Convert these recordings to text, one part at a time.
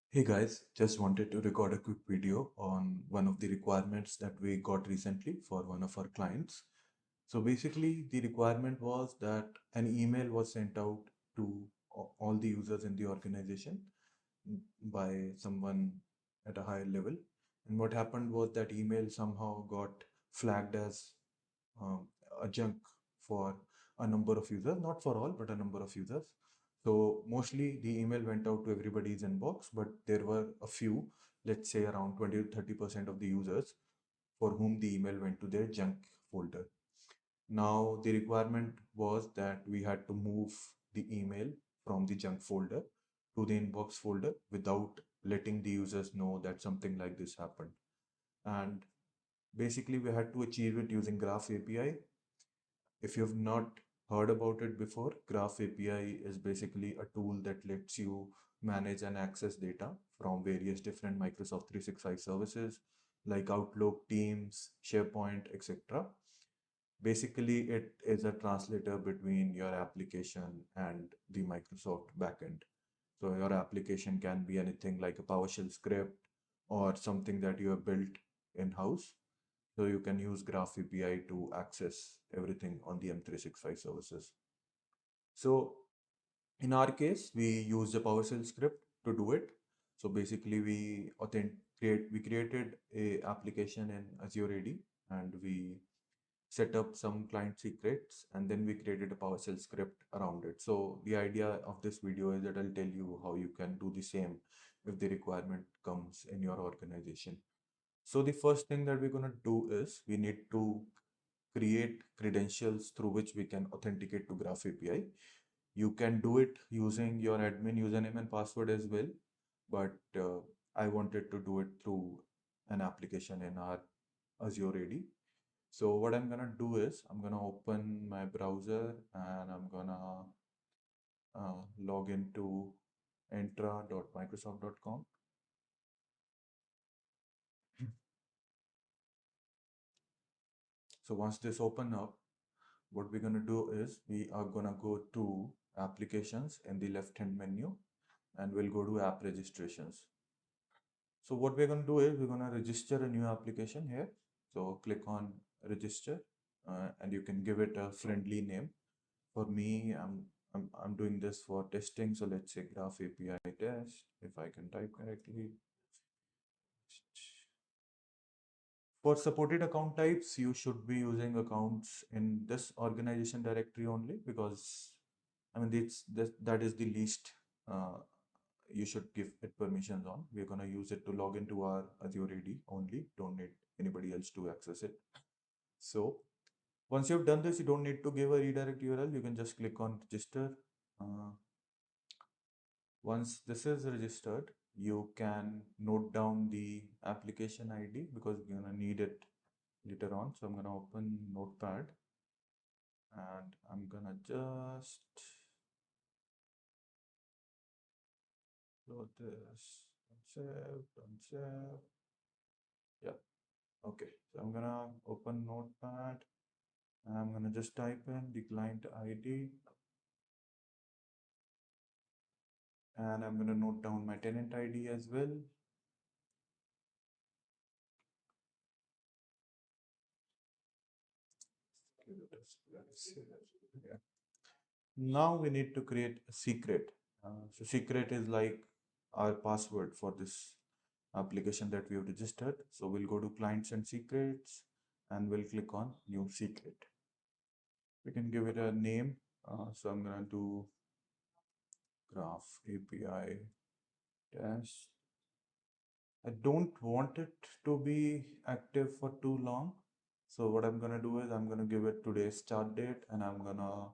Hey guys, just wanted to record a quick video on one of the requirements that we got recently for one of our clients. So basically, the requirement was that an email was sent out to all the users in the organization by someone at a higher level. And what happened was that email somehow got flagged as um, a junk for a number of users, not for all, but a number of users. So mostly the email went out to everybody's inbox, but there were a few, let's say around 20 to 30% of the users for whom the email went to their junk folder. Now the requirement was that we had to move the email from the junk folder to the inbox folder without letting the users know that something like this happened. And basically we had to achieve it using Graph API. If you've not heard about it before, Graph API is basically a tool that lets you manage and access data from various different Microsoft 365 services like Outlook, Teams, SharePoint, etc. Basically, it is a translator between your application and the Microsoft backend. So your application can be anything like a PowerShell script or something that you have built in-house. So you can use Graph API to access everything on the M365 services. So in our case, we use the PowerShell script to do it. So basically, we created a application in Azure AD, and we set up some client secrets, and then we created a PowerShell script around it. So the idea of this video is that I'll tell you how you can do the same if the requirement comes in your organization. So the first thing that we're going to do is we need to create credentials through which we can authenticate to Graph API. You can do it using your admin username and password as well, but I wanted to do it through an application in our Azure AD. So what I'm gonna do is I'm gonna open my browser and I'm gonna log into entra.microsoft.com. So once this open up, what we're gonna do is we are gonna go to applications in the left hand menu and we'll go to app registrations. So what we're going to do is we're going to register a new application here. So click on register and you can give it a friendly name. For me, I'm doing this for testing. So let's say Graph API test, if I can type correctly. For supported account types, you should be using accounts in this organization directory only because I mean that is the least you should give it permissions on. We're going to use it to log into our Azure AD only. Don't need anybody else to access it. So once you've done this, you don't need to give a redirect URL. You can just click on register. Uh, Once this is registered, you can note down the application ID because you're gonna need it later on. So I'm gonna open Notepad and I'm gonna just load this. Save. Yeah. Okay. So I'm gonna open Notepad. And I'm gonna just type in the client ID and I'm gonna note down my tenant ID as well. Yeah. Now we need to create a secret. So secret is like our password for this application that we have registered. So we'll go to clients and secrets and we'll click on new secret. We can give it a name. So I'm gonna do Graph API dash. I don't want it to be active for too long. So what I'm gonna do is I'm gonna give it today's start date and I'm gonna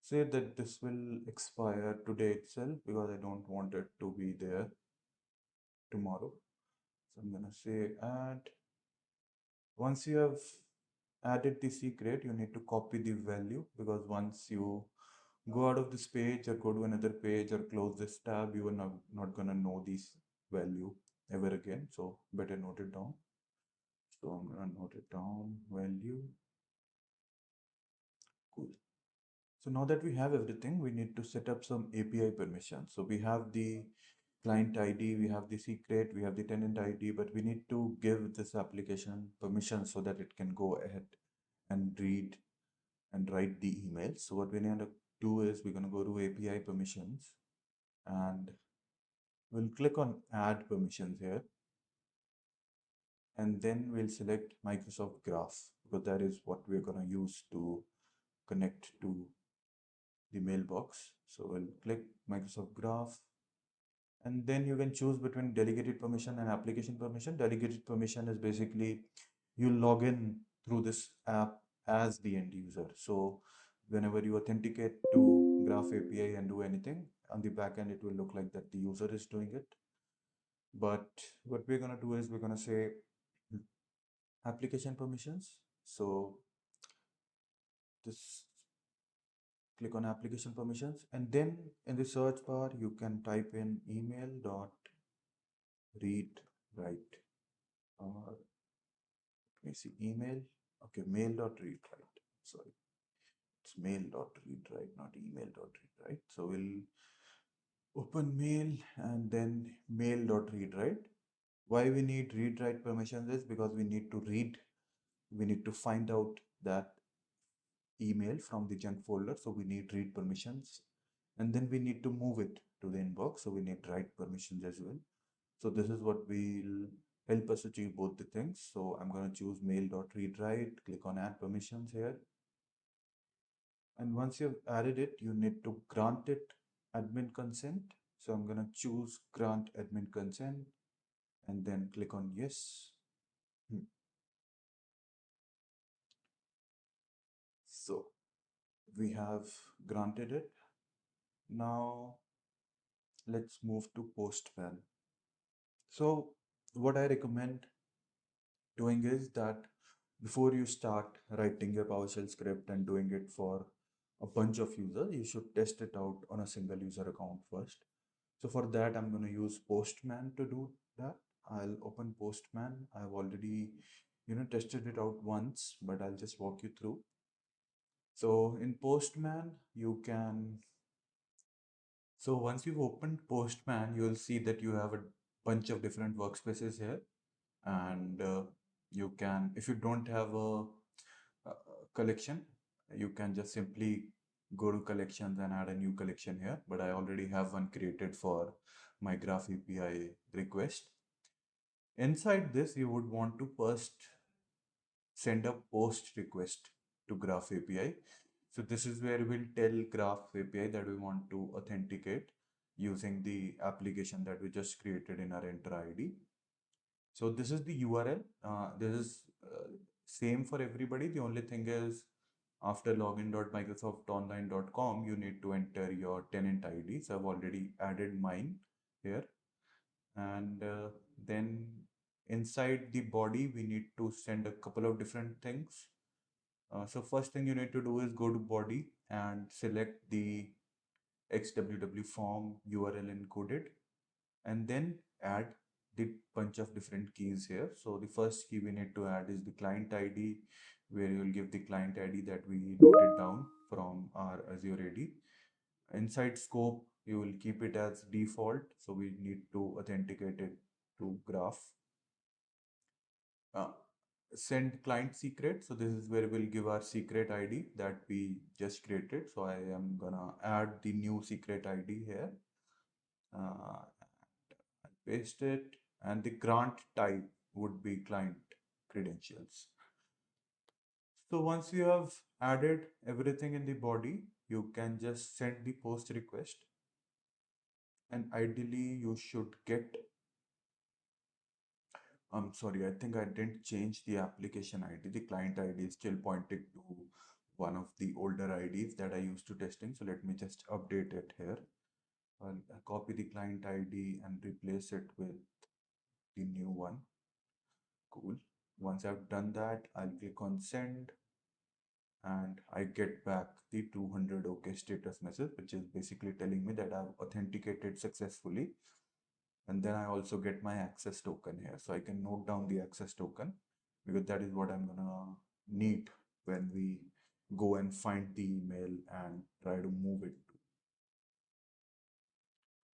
say that this will expire today itself because I don't want it to be there tomorrow. So I'm gonna say add. Once you have added the secret, you need to copy the value because once you go out of this page or go to another page or close this tab, you are not gonna know this value ever again. So better note it down. So I'm gonna note it down, value. Cool. So now that we have everything, we need to set up some API permissions. So we have the client ID, we have the secret, we have the tenant ID, but we need to give this application permission so that it can go ahead and read and write the email. So what we're going to do is we're going to go to API permissions and we'll click on add permissions here. And then we'll select Microsoft Graph because that is what we're going to use to connect to the mailbox. So we'll click Microsoft Graph and then you can choose between delegated permission and application permission. Delegated permission is basically you log in through this app as the end user. So whenever you authenticate to Graph API and do anything on the backend, it will look like that the user is doing it. But what we're going to do is we're going to say application permissions. So this click on application permissions and then in the search bar you can type in email dot read write or let me see email. Okay, mail dot read write. Sorry, it's mail dot read write, not email dot read write. So we'll open mail and then mail dot read write. Why we need read write permissions is because we need to read, we need to find out that email from the junk folder. So we need read permissions and then we need to move it to the inbox. So we need write permissions as well. So this is what will help us achieve both the things. So I'm going to choose mail.readWrite, click on add permissions here. And once you've added it, you need to grant it admin consent. So I'm going to choose grant admin consent and then click on yes. So we have granted it. Now let's move to Postman. So what I recommend doing is that before you start writing your PowerShell script and doing it for a bunch of users, you should test it out on a single user account first. So for that, I'm going to use Postman to do that. I'll open Postman. I've already, tested it out once, but I'll just walk you through. So in Postman, you can, so once you've opened Postman, you'll see that you have a bunch of different workspaces here. And you can, if you don't have a collection, you can just simply go to collections and add a new collection here, but I already have one created for my Graph API request. Inside this, you would want to first send a post request to Graph API. So this is where we'll tell Graph API that we want to authenticate using the application that we just created in our enter ID. So this is the URL. This is same for everybody. The only thing is after login.microsoftonline.com, you need to enter your tenant ID. So I've already added mine here. And then inside the body, we need to send a couple of different things. So first thing you need to do is go to body and select the XWW form URL encoded and then add the bunch of different keys here. So the first key we need to add is the client ID, where you will give the client ID that we noted down from our Azure AD. Inside scope, you will keep it as default. So we need to authenticate it to Graph. Uh, Send client secret. So this is where we'll give our secret ID that we just created. So I am gonna add the new secret ID here. Uh, Paste it, and the grant type would be client credentials. So once you have added everything in the body, you can just send the post request, and ideally you should get, I'm sorry, I think I didn't change the application ID. The client ID is still pointing to one of the older IDs that I used to testing. So let me just update it here. I'll copy the client ID and replace it with the new one. Cool. Once I've done that, I'll click on send and I get back the 200 OK status message, which is basically telling me that I've authenticated successfully. And then I also get my access token here. So I can note down the access token because that is what I'm gonna need when we go and find the email and try to move it to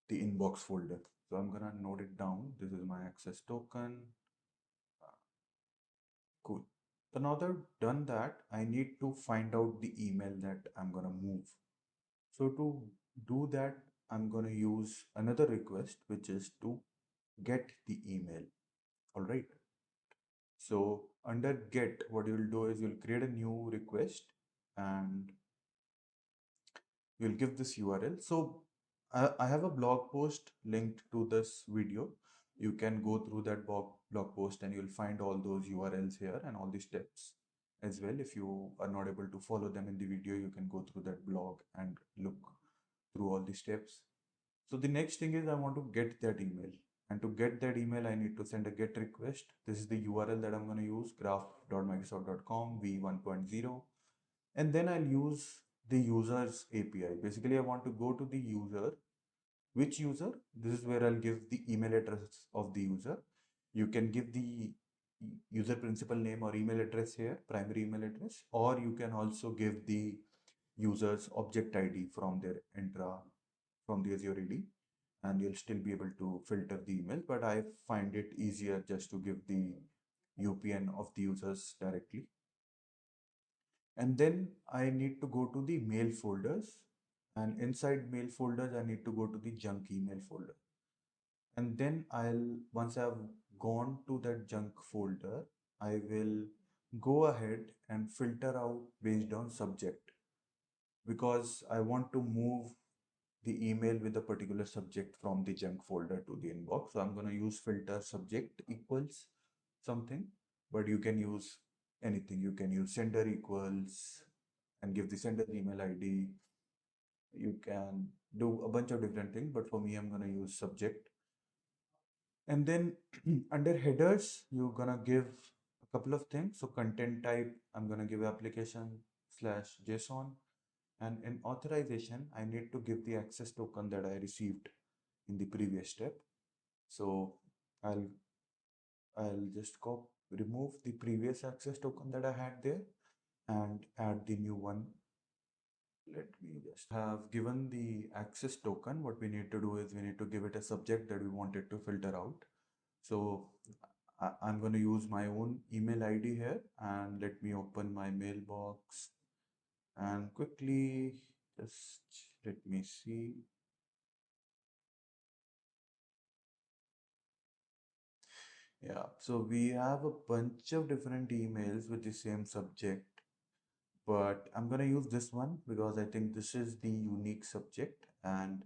the inbox folder. So I'm gonna note it down. This is my access token. Cool. So now that I've done that, I need to find out the email that I'm gonna move. So to do that, I'm gonna use another request, which is to get the email. All right. So under get, what you'll do is you'll create a new request and you'll give this URL. So I have a blog post linked to this video. You can go through that blog post and you'll find all those URLs here and all the steps as well. If you are not able to follow them in the video, you can go through that blog and look through all the steps. So the next thing is I want to get that email. And to get that email, I need to send a get request. This is the URL that I'm going to use, graph.microsoft.com v1.0. And then I'll use the user's API. Basically, I want to go to the user. Which user? This is where I'll give the email address of the user. You can give the user principal name or email address here, primary email address, or you can also give the user's object ID from their Entra, from the Azure AD, and you'll still be able to filter the email. But I find it easier just to give the UPN of the users directly. And then I need to go to the mail folders, and inside mail folders I need to go to the junk email folder. And then once I've gone to that junk folder, I will go ahead and filter out based on subject, because I want to move the email with a particular subject from the junk folder to the inbox. So I'm going to use filter subject equals something, but you can use anything. You can use sender equals and give the sender email ID. You can do a bunch of different things, but for me, I'm going to use subject. And then under headers, you're going to give a couple of things. So content type, I'm going to give application slash JSON. And in authorization, I need to give the access token that I received in the previous step. So I'll I'll just remove the previous access token that I had there and add the new one. Let me just have given the access token. What we need to do is we need to give it a subject that we wanted to filter out. So I'm going to use my own email ID here, and let me open my mailbox and quickly just let me see. Yeah, so we have a bunch of different emails with the same subject, but I'm going to use this one because I think this is the unique subject, and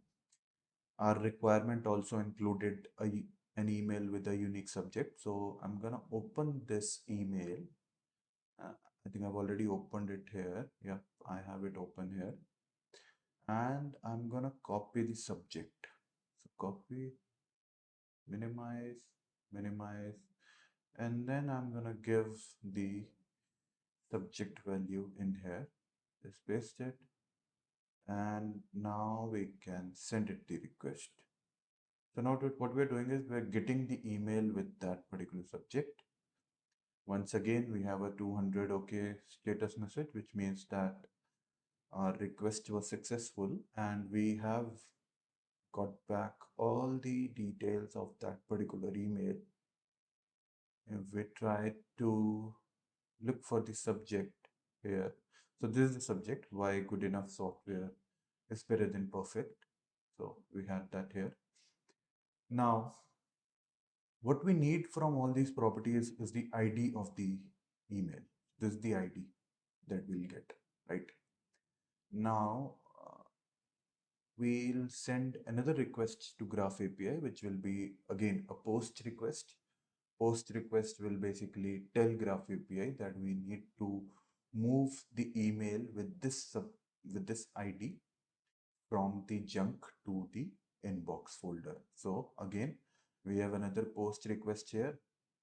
our requirement also included an email with a unique subject. So I'm going to open this email. I think I've already opened it here. Yeah, I have it open here. And I'm going to copy the subject. So copy, minimize, minimize, and then I'm going to give the subject value in here. Just paste it, and now we can send it the request. So now what we're doing is we're getting the email with that particular subject. Once again, we have a 200 OK status message, which means that our request was successful, and we have got back all the details of that particular email. If we try to look for the subject here. So this is the subject, why good enough software is better than perfect. So we had that here. Now, what we need from all these properties is the ID of the email. This is the ID that we'll get, right? Now, we'll send another request to Graph API, which will be again a post request. Post request will basically tell Graph API that we need to move the email with this ID from the junk to the inbox folder. So again, we have another post request here.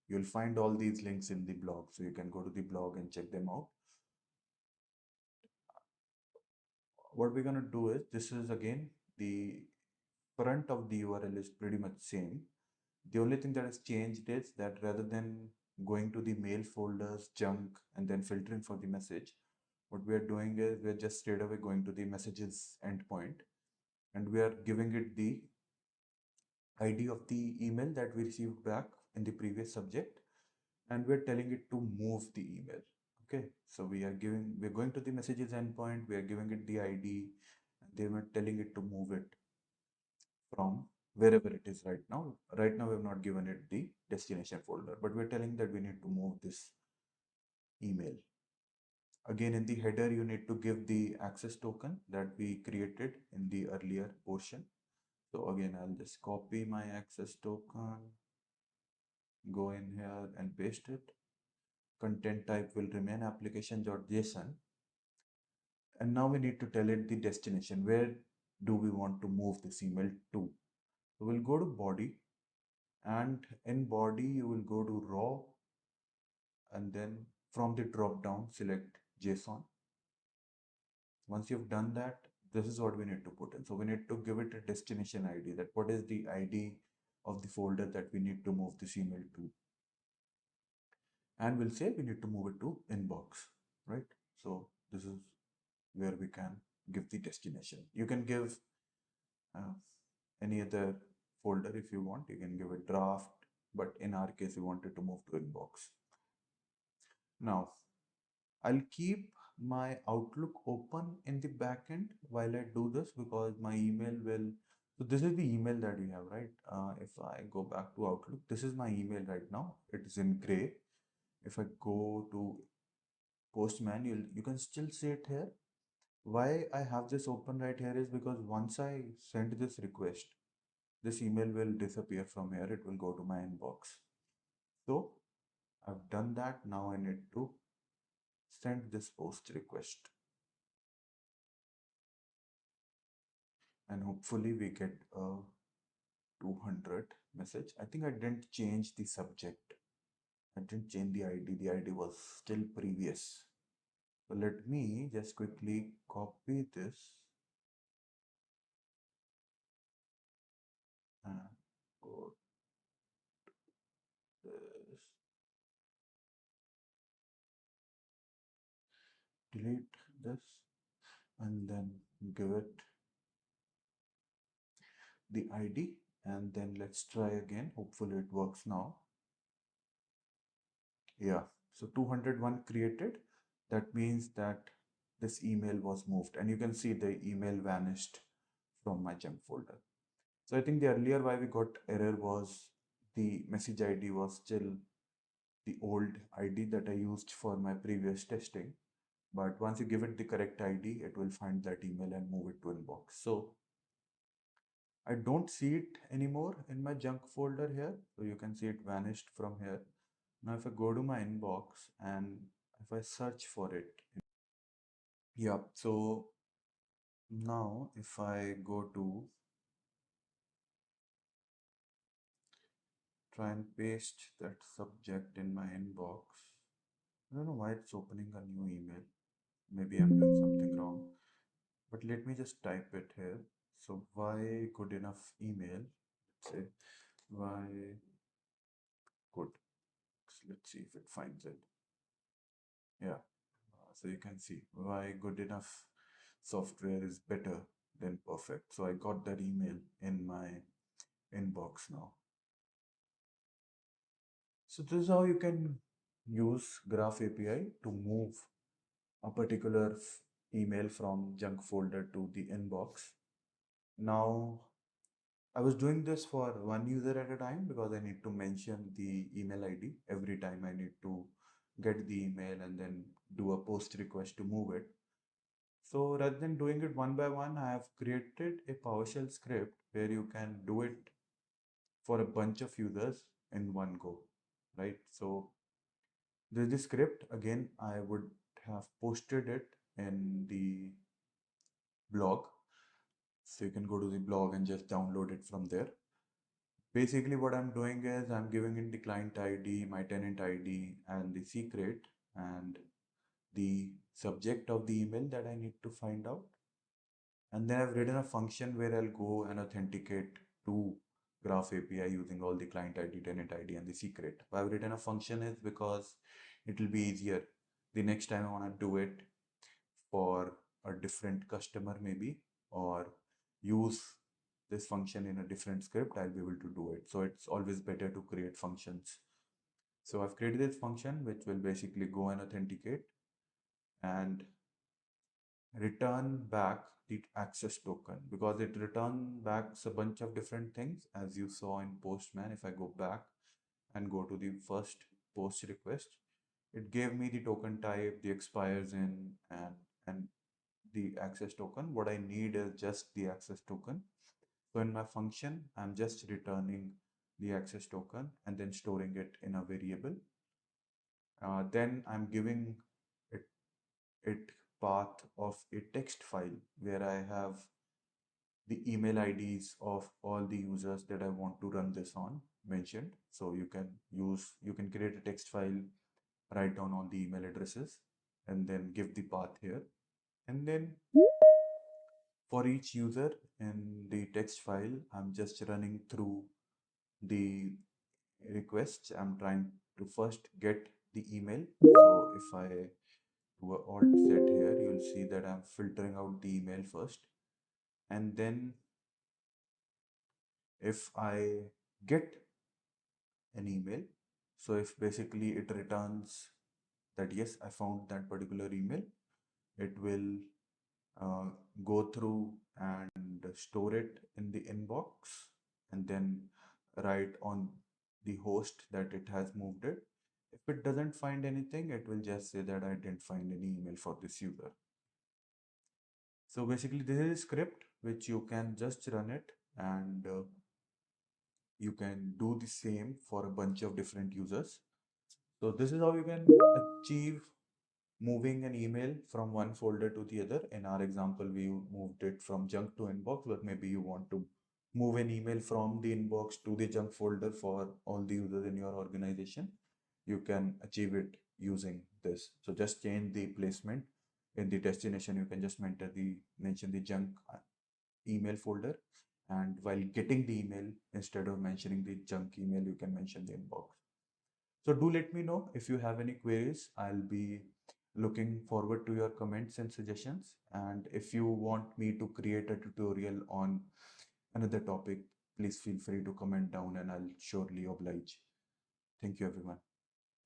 You'll find all these links in the blog, so you can go to the blog and check them out. What we're going to do is, this is again the front of the URL is pretty much same. The only thing that has changed is that rather than going to the mail folders, junk, and then filtering for the message, what we are doing is we're just straight away going to the messages endpoint, and we are giving it the ID of the email that we received back in the previous subject, and we're telling it to move the email. Okay, so we're going to the messages endpoint, we are giving it the ID, and then we're telling it to move it from wherever it is right now. Right now, we have not given it the destination folder, but we're telling that we need to move this email. Again, in the header, you need to give the access token that we created in the earlier portion. So again, I'll just copy my access token, go in here and paste it. Content type will remain application.json. And now we need to tell it the destination. Where do we want to move this email to? So we'll go to body, and in body, you will go to raw, and then from the drop down, select JSON. Once you've done that, this is what we need to put in. So we need to give it a destination ID, that what is the ID of the folder that we need to move this email to. And we'll say we need to move it to inbox, right? So this is where we can give the destination. You can give uh, any other folder if you want. You can give it draft, but in our case, we wanted to move to inbox. Now, I'll keep my Outlook open in the backend while I do this, because my email will. So this is the email that we have, right? If I go back to Outlook, this is my email right now. It is in gray. If I go to Postman, you can still see it here. Why I have this open right here is because once I send this request, this email will disappear from here. It will go to my inbox. So I've done that. Now I need to send this post request, and hopefully we get a 200 message. I think I didn't change the subject. I didn't change the ID. The ID was still previous. So let me just quickly copy this and go this, delete this, and then give it the ID, and then let's try again. Hopefully it works now. Yeah, so 201 created. That means that this email was moved, and you can see the email vanished from my junk folder. So I think the earlier why we got error was the message ID was still the old ID that I used for my previous testing. But once you give it the correct ID, it will find that email and move it to inbox. So I don't see it anymore in my junk folder here. So you can see it vanished from here. Now if I go to my inbox and if I search for it, yeah, so now if I go to try and paste that subject in my inbox, I don't know why it's opening a new email. Maybe I'm doing something wrong. But let me just type it here. So why good enough email? Let's say why good. So let's see if it finds it. Yeah. So you can see why good enough software is better than perfect. So I got that email in my inbox now. So this is how you can use Graph API to move a particular email from junk folder to the inbox. Now, I was doing this for one user at a time because I need to mention the email ID every time I need to get the email and then do a post request to move it. So rather than doing it one by one, I have created a PowerShell script where you can do it for a bunch of users in one go, right? So there's the script. Again, I would have posted it in the blog. So you can go to the blog and just download it from there. Basically, what I'm doing is I'm giving in the client ID, my tenant ID, and the secret, and the subject of the email that I need to find out. And then I've written a function where I'll go and authenticate to Graph API using all the client ID, tenant ID, and the secret. Why I've written a function is because it will be easier the next time I want to do it for a different customer, maybe, or use this function in a different script, I'll be able to do it. So it's always better to create functions. So I've created this function which will basically go and authenticate and return back the access token, because it return backs a bunch of different things as you saw in Postman. If I go back and go to the first post request, it gave me the token type, the expires in, and the access token. What I need is just the access token. So in my function, I'm just returning the access token and then storing it in a variable. Then I'm giving it, it path of a text file where I have the email IDs of all the users that I want to run this on mentioned. So you can create a text file, write down all the email addresses, and then give the path here. And then for each user in the text file, I'm just running through the requests. I'm trying to first get the email. So if I do a alt set here, you'll see that I'm filtering out the email first. And then if I get an email, so if basically it returns that yes, I found that particular email, it will uh, go through and store it in the inbox and then write on the host that it has moved it. If it doesn't find anything, it will just say that I didn't find any email for this user. So basically, this is a script which you can just run it, and you can do the same for a bunch of different users. So this is how you can achieve moving an email from one folder to the other. In our example, we moved it from junk to inbox, but maybe you want to move an email from the inbox to the junk folder for all the users in your organization. You can achieve it using this. So just change the placement in the destination. You can just mention the junk email folder, and while getting the email, instead of mentioning the junk email, you can mention the inbox. So do let me know if you have any queries. I'll be looking forward to your comments and suggestions. And if you want me to create a tutorial on another topic, please feel free to comment down and I'll surely oblige. Thank you, everyone.